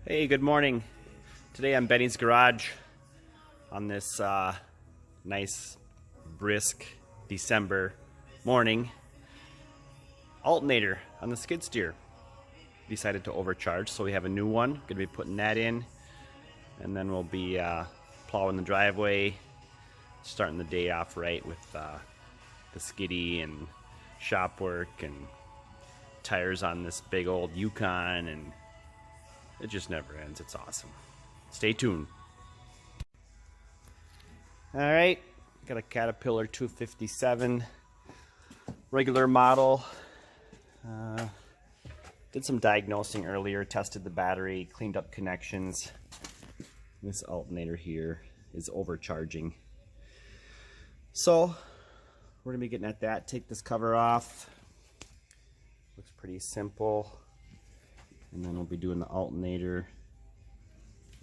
Hey, good morning. Today I'm Benny's garage on this nice, brisk December morning. Alternator on the skid steer. Decided to overcharge, so we have a new one. Gonna be putting that in, and then we'll be plowing the driveway, starting the day off right with the skiddy and shop work and tires on this big old Yukon, and it just never ends. It's awesome. Stay tuned. Alright, got a Caterpillar 257 regular model. Did some diagnosing earlier, tested the battery, cleaned up connections. This alternator here is overcharging. So we're going to be getting at that. Take this cover off. Looks pretty simple. And then we'll be doing the alternator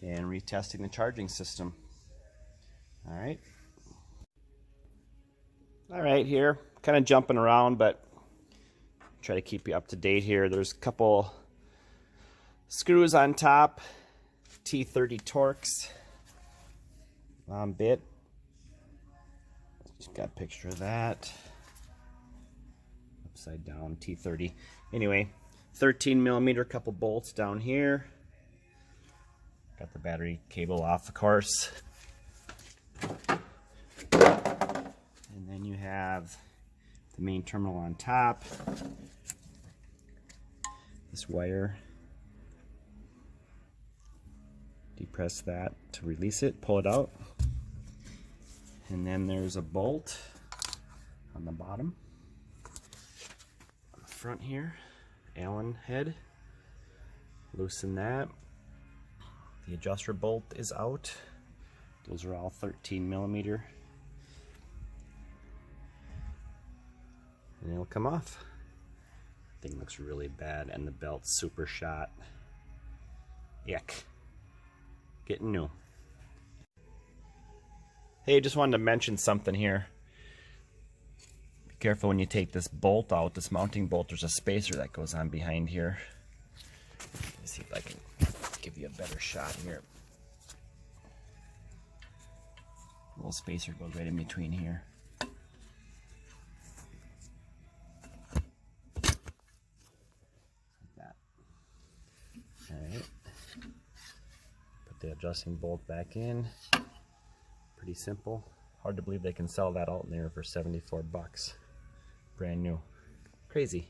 and retesting the charging system. Alright. Alright, here. Kind of jumping around, but try to keep you up to date here. There's a couple screws on top. T30 Torx bit. Just got a picture of that. Upside down T30. Anyway, 13mm, couple bolts down here. Got the battery cable off, of course. And then you have the main terminal on top. This wire. Depress that to release it, pull it out. And then there's a bolt on the bottom. On the front here. Allen head, loosen that. The adjuster bolt is out. Those are all 13mm, and it'll come off. Thing looks really bad, and the belt's super shot. Yuck. Getting new. Hey, just wanted to mention something here. Careful when you take this bolt out, this mounting bolt. There's a spacer that goes on behind here. Let's see if I can give you a better shot here. A little spacer goes right in between here. Like that. Alright. Put the adjusting bolt back in. Pretty simple. Hard to believe they can sell that alternator for 74 bucks. Brand new. Crazy.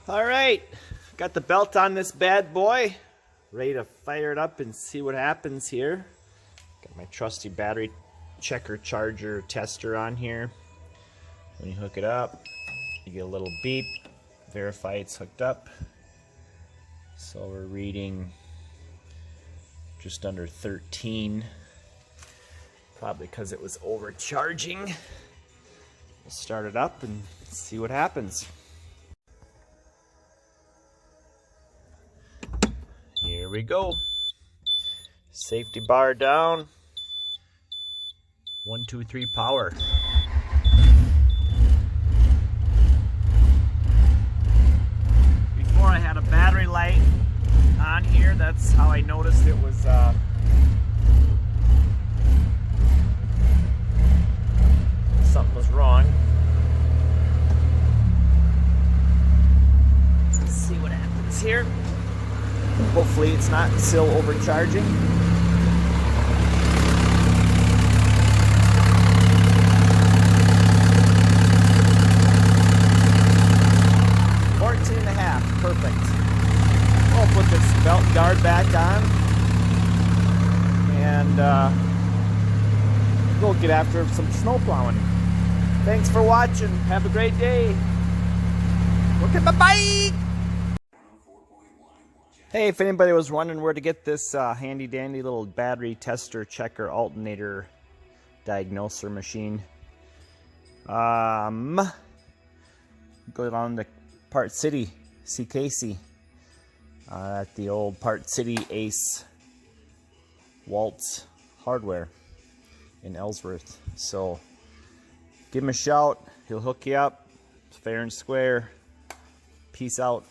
Alright, got the belt on this bad boy. Ready to fire it up and see what happens here. Got my trusty battery checker charger tester on here. When you hook it up, you get a little beep. Verify it's hooked up. So we're reading just under 13. Probably because it was overcharging. We'll start it up and see what happens. Here we go. Safety bar down. 1, 2, 3 power. Before I had a battery light on here. That's how I noticed it was something was wrong. Let's see what happens here. Hopefully it's not still overcharging. Perfect. I'll put this belt guard back on and we'll get after some snow plowing. Thanks for watching. Have a great day. Look at my bike. Hey, if anybody was wondering where to get this handy dandy little battery tester checker alternator diagnoser machine, go down to Part City, see Casey at the old Part City Ace Waltz Hardware in Ellsworth. So give him a shout, he'll hook you up. It's fair and square. Peace out.